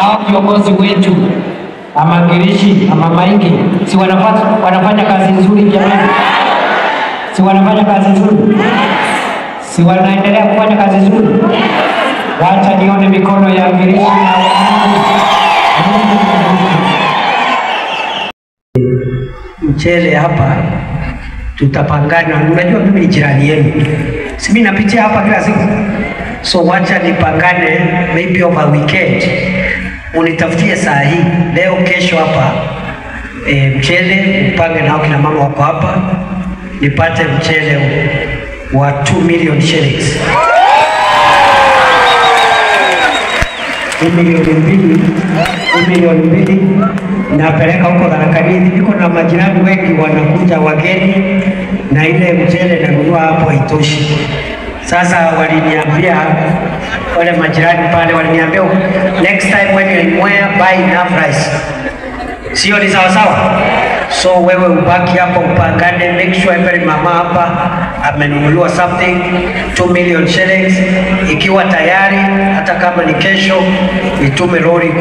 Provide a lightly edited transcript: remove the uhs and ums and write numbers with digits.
hao viongozi wetu ama Ngirishi ama Maingi si wanafanya kazi nzuri jamani? Si wanafanya kazi nzuri? Si wanaendelea kufanya kazi nzuri? Wacha nione mikono ya Ngirishi na mchele hapa tutapangana. Unajua mimi ni jirani yenu, si mimi napitia hapa kila siku, so wacha nipangane maybe over weekend, unitafutie saa hii leo kesho hapa mchele upange nao kina mama wako hapa, nipate mchele wa 2 million shillings. Milioni mbili napeleka huko Tharaka-Nithi. Niko na majirani wengi wanakuja wageni na ile mchele nanunua hapo haitoshi. Sasa waliniambia wale majirani pale, waliniambia next time when you inquire buy enough rice. Sio ni sawa sawa? So wewe ubaki hapo upangane, make sure every mama hapa amenunuliwa something 2 million shillings. Ikiwa tayari hata kama ni kesho itume lori